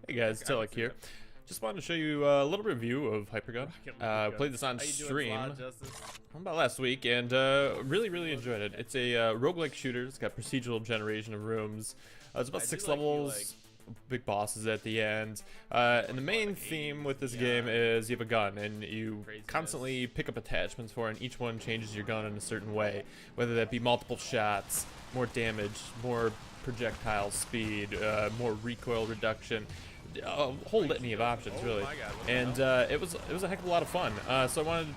Hey guys, Telek here. Just wanted to show you a little review of Hypergun. Played this on stream about last week and really enjoyed it. It's a roguelike shooter. It's got procedural generation of rooms. It's about 6 levels, big bosses at the end. And the main theme with this game is you have a gun and you constantly pick up attachments for it, and each one changes your gun in a certain way. Whether that be multiple shots, more damage, more projectile speed, more recoil reduction. A whole litany of options, really, and it was a heck of a lot of fun. So I wanted to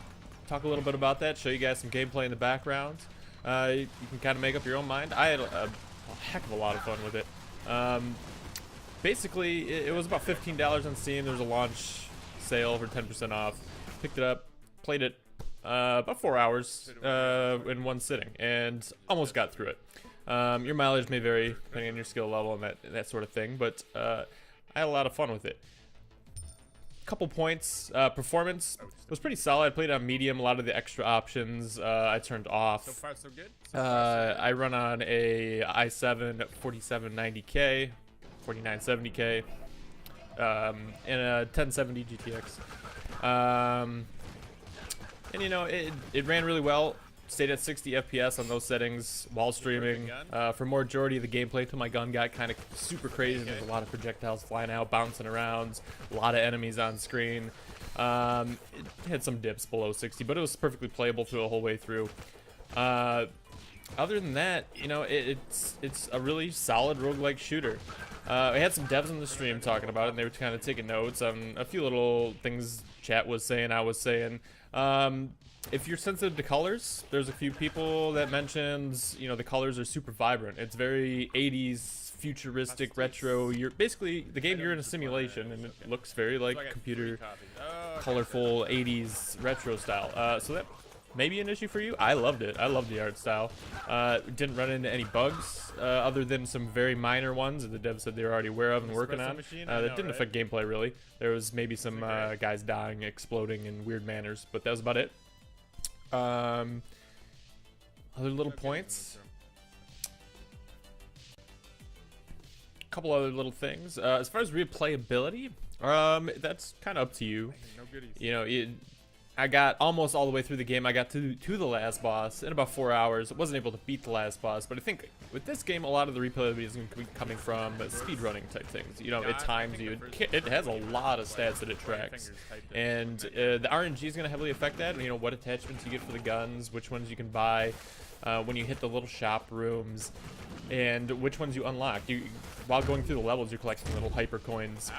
talk a little bit about that, show you guys some gameplay in the background. You can kind of make up your own mind. I had a heck of a lot of fun with it. Basically, it was about $15 on Steam. There was a launch sale for 10% off. Picked it up, played it about 4 hours in one sitting, and almost got through it. Your mileage may vary depending on your skill level and that sort of thing, but I had a lot of fun with it. Couple points. Performance was pretty solid. I played on medium. A lot of the extra options I turned off. So far, so good. I run on a i7 4790K, 4970K, and a 1070 GTX. And you know, it ran really well. Stayed at 60 FPS on those settings while streaming. For majority of the gameplay, until my gun got kind of super crazy. There's a lot of projectiles flying out, bouncing around, a lot of enemies on screen. It had some dips below 60, but it was perfectly playable through the whole way through. Other than that, you know, it's a really solid roguelike shooter. I had some devs in the stream talking about it, and they were kind of taking notes on a few little things chat was saying, I was saying. If you're sensitive to colors, there's a few people that mentions, you know, the colors are super vibrant. It's very 80s, futuristic, retro. You're basically, the game, you're in a simulation, and it looks very like computer, colorful 80s retro style. So that may be an issue for you. I loved it. I loved the art style. Didn't run into any bugs, other than some very minor ones that the devs said they were already aware of and working on. That didn't affect gameplay, really. There was maybe some guys dying, exploding in weird manners, but that was about it. Other little points. A couple other little things. As far as replayability, that's kind of up to you. You know, I got almost all the way through the game. I got to the last boss in about 4 hours. I wasn't able to beat the last boss, but I think with this game, a lot of the replayability is going to be coming from speedrunning type things. You know, it times you. It has a lot of stats that it tracks, and the RNG is going to heavily affect that. You know, what attachments you get for the guns, which ones you can buy when you hit the little shop rooms, and which ones you unlock. While going through the levels, you're collecting little hyper coins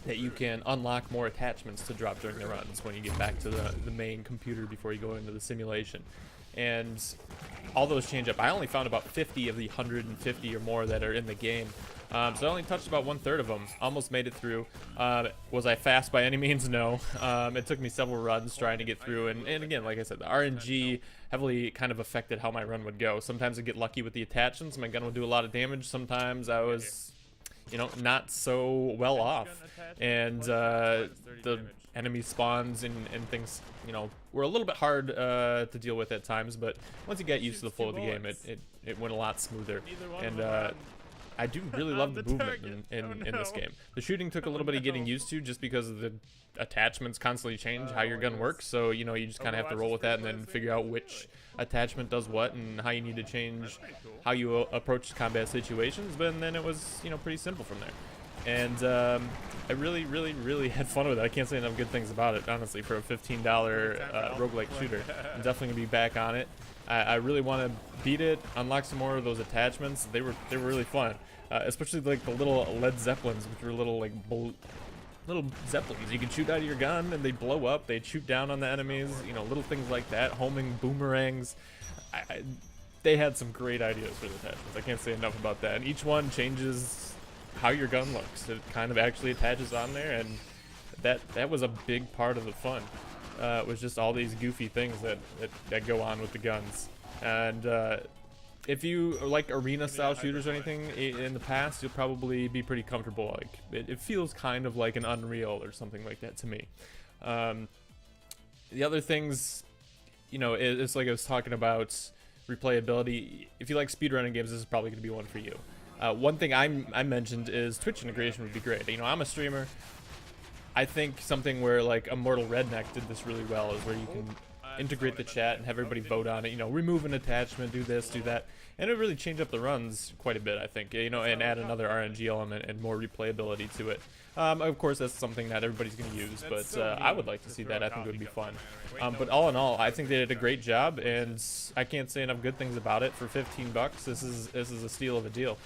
that you can unlock more attachments to drop during the runs when you get back to the main computer before you go into the simulation. And all those change up. I only found about 50 of the 150 or more that are in the game. So I only touched about 1/3 of them. Almost made it through. Was I fast by any means? No. It took me several runs trying to get through. And again, like I said, the RNG heavily kind of affected how my run would go. Sometimes I'd get lucky with the attachments. My gun would do a lot of damage. Sometimes I was, you know, not so well off, and the enemy spawns and things, you know, were a little bit hard to deal with at times, but once you get used to the flow of the game, it went a lot smoother. And I do really love the movement in this game. The shooting took a little bit of getting used to, just because of the attachments constantly change how your gun works. So, you know, you just kind of have to roll with that and then figure out which attachment does what and how you need to change how you approach combat situations. But then it was, you know, pretty simple from there. And I really had fun with it. I can't say enough good things about it, honestly, for a $15 roguelike shooter. I'm definitely gonna be back on it. I really want to beat it, unlock some more of those attachments. They were really fun, especially like the little lead zeppelins, which were little like little zeppelins you can shoot out of your gun and they blow up. They'd shoot down on the enemies. You know, little things like that. Homing boomerangs. They had some great ideas for the attachments. I can't say enough about that. And each one changes how your gun looks. It kind of actually attaches on there, and that was a big part of the fun. It was just all these goofy things that go on with the guns. And if you like arena style shooters or anything in the past, you'll probably be pretty comfortable. Like it feels kind of like an Unreal or something like that to me. The other things, you know, it's like I was talking about replayability. If you like speedrunning games, this is probably going to be one for you. One thing I mentioned is Twitch integration would be great. You know, I'm a streamer. I think something where like Immortal Redneck did this really well is where you can integrate the chat and have everybody vote on it. You know, remove an attachment, do this, do that, and it really change up the runs quite a bit, I think. You know, and add another RNG element and more replayability to it. Of course, that's something that everybody's going to use, but I would like to see that. I think it would be fun. But all in all, I think they did a great job, and I can't say enough good things about it. For 15 bucks, this is a steal of a deal.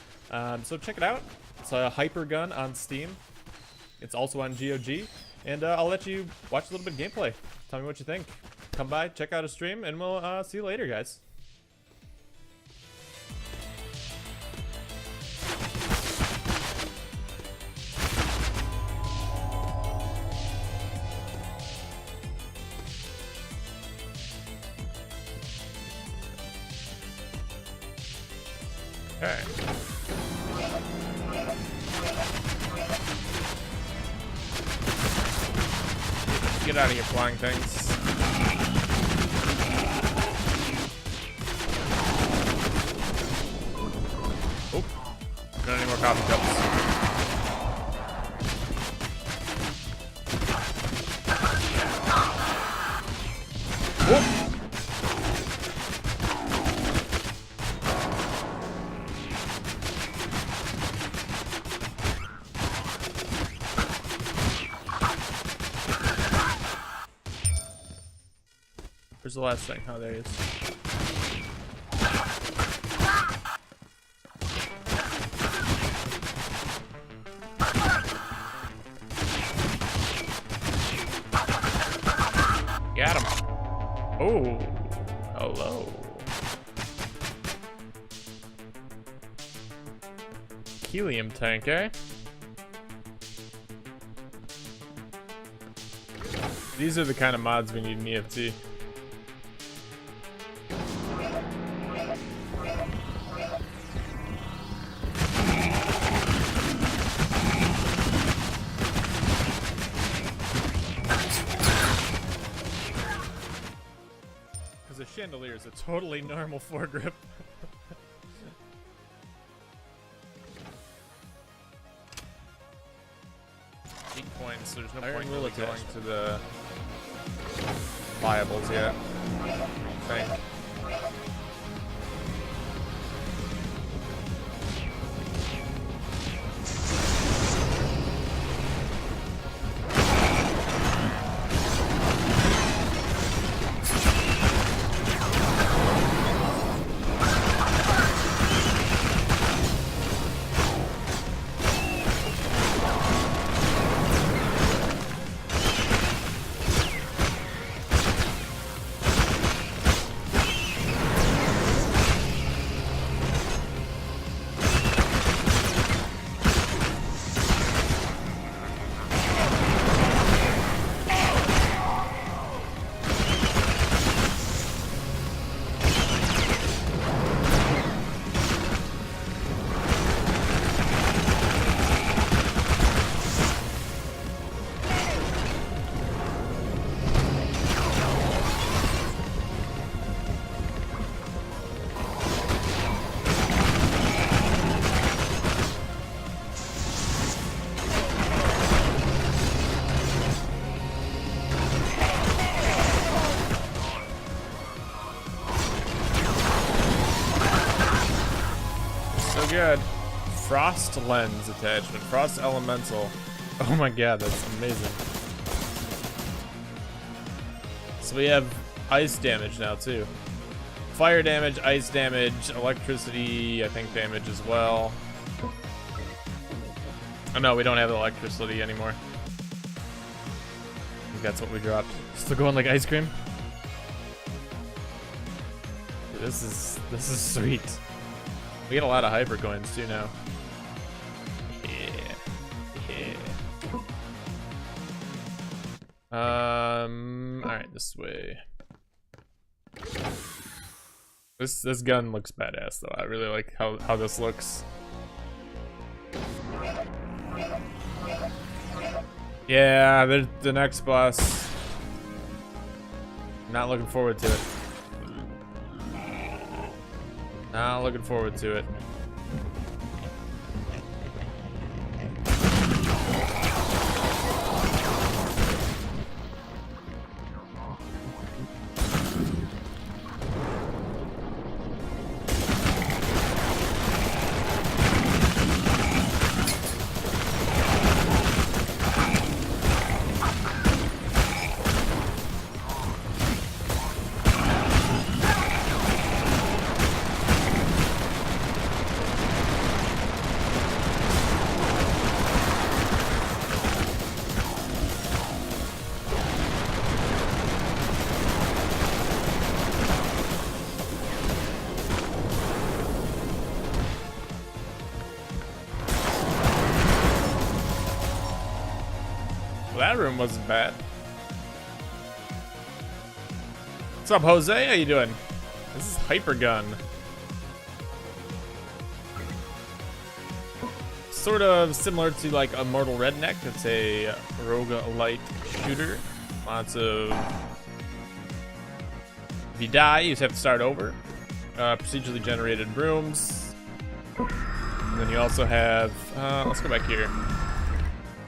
So check it out. It's a Hypergun on Steam. It's also on GOG, and I'll let you watch a little bit of gameplay. Tell me what you think. Come by, check out a stream, and we'll see you later, guys. All right. Get out of here, flying things. Oh, not any more coffee cups. Oh. Where's the last thing? Oh, there he is. Got him. Oh, hello. Helium tank, eh? These are the kind of mods we need in EFT. The chandelier is a totally normal foregrip. 8 points, so there's no point really going to the viables yet. I think. Good. Frost lens attachment. Frost elemental. Oh my god, that's amazing. So we have ice damage now too. Fire damage, ice damage, electricity, I think damage as well. Oh no, we don't have electricity anymore. I think that's what we dropped. Still going like ice cream? Dude, this is sweet. We get a lot of Hyperguns too now. Yeah. Alright, this way. This gun looks badass though. I really like how this looks. Yeah, there's the next boss. Not looking forward to it. Not looking forward to it. Well, that room wasn't bad. What's up, Jose? How you doing? This is Hypergun. Sort of similar to like a Mortal Redneck. It's a roguelite shooter. Lots of... If you die, you just have to start over. Procedurally generated rooms. And then you also have... let's go back here.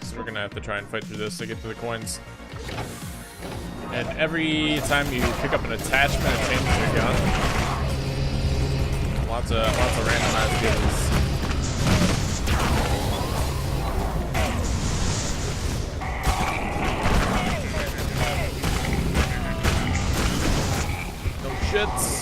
So we're gonna have to try and fight through this to get to the coins. And every time you pick up an attachment, it changes your gun. Lots of randomized deals. No shits.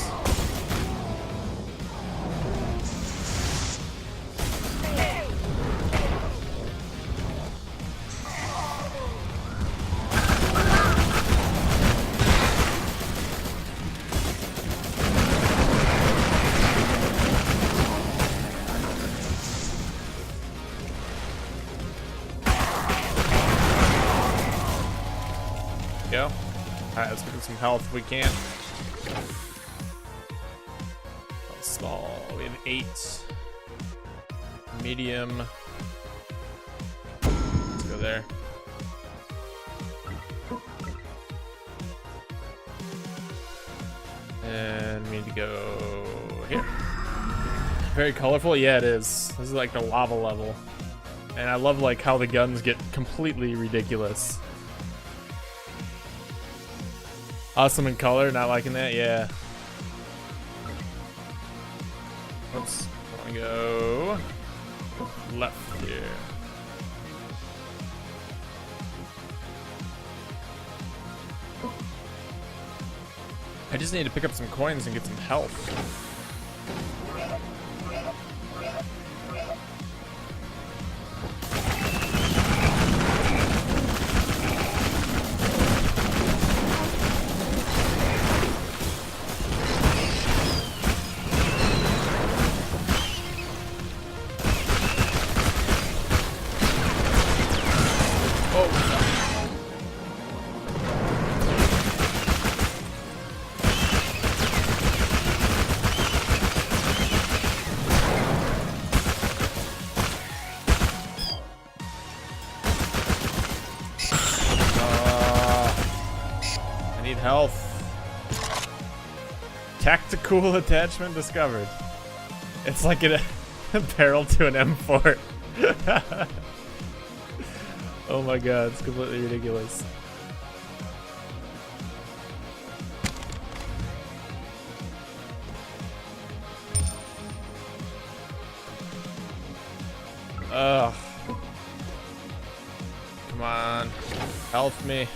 Go. Alright, let's get some health if we can. Small. We have 8. Medium. Let's go there. And we need to go here. Very colorful. Yeah, it is. This is like the lava level. And I love like how the guns get completely ridiculous. Awesome in color, not liking that, yeah. Oops, I wanna go left here. I just need to pick up some coins and get some health. Health. Tactical attachment discovered. It's like a barrel to an M4. Oh my god, it's completely ridiculous. Ugh. Come on. Help me.